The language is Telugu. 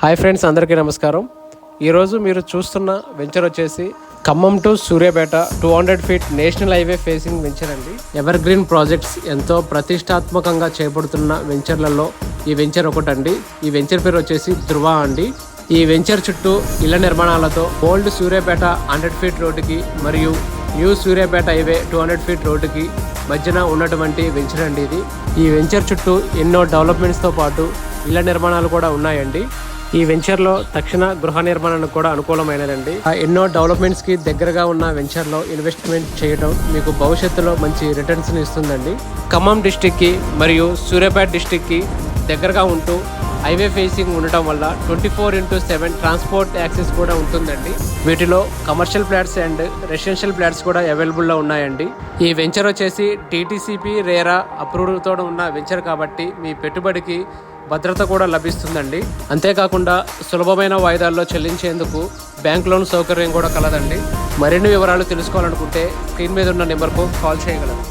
హాయ్ ఫ్రెండ్స్, అందరికీ నమస్కారం. ఈరోజు మీరు చూస్తున్న వెంచర్ వచ్చేసి Khammam to Suryapet 200 feet national highway facing venture అండి. ఎవర్ గ్రీన్ ప్రాజెక్ట్స్ ఎంతో ప్రతిష్టాత్మకంగా చేపడుతున్న వెంచర్లలో ఈ వెంచర్ ఒకటండి. ఈ వెంచర్ పేరు వచ్చేసి ధృవ అండి. ఈ వెంచర్ చుట్టూ ఇళ్ల నిర్మాణాలతో ఓల్డ్ సూర్యాపేట 100 ఫీట్ రోడ్డుకి మరియు న్యూ సూర్యాపేట హైవే 200 ఫీట్ రోడ్డుకి మధ్యన ఉన్నటువంటి వెంచర్ అండి ఇది. ఈ వెంచర్ చుట్టూ ఎన్నో డెవలప్మెంట్స్తో పాటు ఇళ్ల నిర్మాణాలు కూడా ఉన్నాయండి. ఈ వెంచర్లో తక్షణ గృహ నిర్మాణానికి కూడా అనుకూలమైనదండి. ఎన్నో డెవలప్మెంట్స్కి దగ్గరగా ఉన్న వెంచర్లో ఇన్వెస్ట్మెంట్ చేయడం మీకు భవిష్యత్తులో మంచి రిటర్న్స్ని ఇస్తుందండి. ఖమ్మం డిస్టిక్కి మరియు సూర్యాపేట డిస్టిక్కి దగ్గరగా ఉంటూ హైవే ఫేసింగ్ ఉండటం వల్ల 24/7 ట్రాన్స్పోర్ట్ యాక్సెస్ కూడా ఉంటుందండి. వీటిలో commercial flats and residential flats కూడా అవైలబుల్లో ఉన్నాయండి. ఈ వెంచర్ వచ్చేసి టీటీసీపీ రేరా అప్రూవ్డ్తో ఉన్న వెంచర్ కాబట్టి మీ పెట్టుబడికి భద్రత కూడా లభిస్తుందండి. అంతేకాకుండా సులభమైన వాయిదాల్లో చెల్లించేందుకు బ్యాంక్ లోన్ సౌకర్యం కూడా కలదండి. మరిన్ని వివరాలు తెలుసుకోవాలనుకుంటే స్క్రీన్ మీద ఉన్న నెంబర్కు కాల్ చేయగలరు.